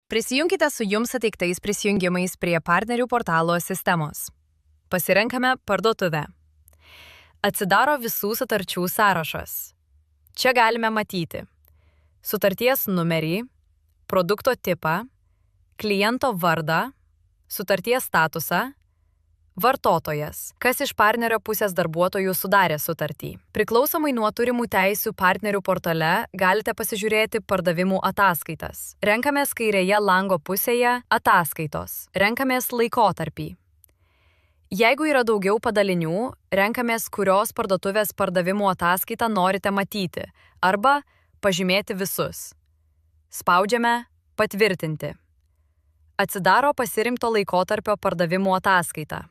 Prisijunkite su jums suteiktais prisijungimais prie partnerių portalo sistemos. Pasirenkame parduotuvę. Atsidaro visų sutarčių sąrašas. Čia galime matyti sutarties numerį, produkto tipą, kliento vardą, sutarties statusą, vartotojas, kas iš partnerio pusės darbuotojų sudarė sutartį. Priklausomai nuo turimų teisių partnerių portale galite pasižiūrėti pardavimų ataskaitas. Renkamės kairėje lango pusėje ataskaitos. Renkamės laikotarpį. Jeigu yra daugiau padalinių, renkamės, kurios parduotuvės pardavimų ataskaitą norite matyti arba pažymėti visus. Spaudžiame patvirtinti. Atsidaro pasirinkto laikotarpio pardavimų ataskaita.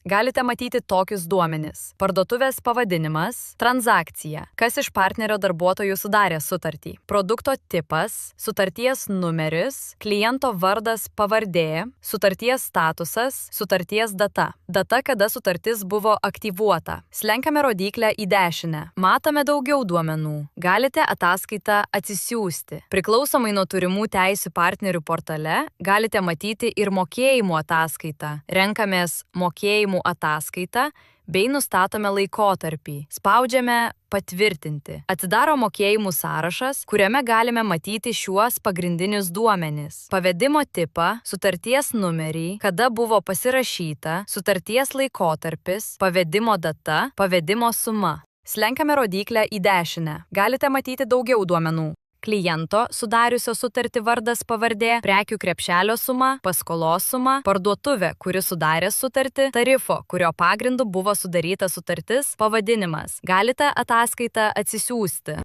Galite matyti tokius duomenis: parduotuvės pavadinimas, transakcija, kas iš partnerio darbuotojų sudarė sutartį, produkto tipas, sutarties numeris, kliento vardas pavardė, sutarties statusas, sutarties data, data, kada sutartis buvo aktyvuota. Slenkame rodyklę į dešinę. Matome daugiau duomenų. Galite ataskaitą atsisiųsti. Priklausomai nuo turimų teisių partnerių portale galite matyti ir mokėjimų ataskaitą. Renkamės mokėjimų ataskaitą bei nustatome laikotarpį. Spaudžiame patvirtinti. Atsidaro mokėjimų sąrašas, kuriame galime matyti šiuos pagrindinius duomenis: pavedimo tipą, sutarties numerį, kada buvo pasirašyta, sutarties laikotarpis, pavedimo data, pavedimo suma. Slenkame rodyklę į dešinę. Galite matyti daugiau duomenų: kliento sudariusio sutartį vardas pavardė, prekių krepšelio suma, paskolos suma, parduotuvė, kuri sudarė sutartį, tarifo, kurio pagrindu buvo sudaryta sutartis, pavadinimas. Galite ataskaitą atsisiųsti.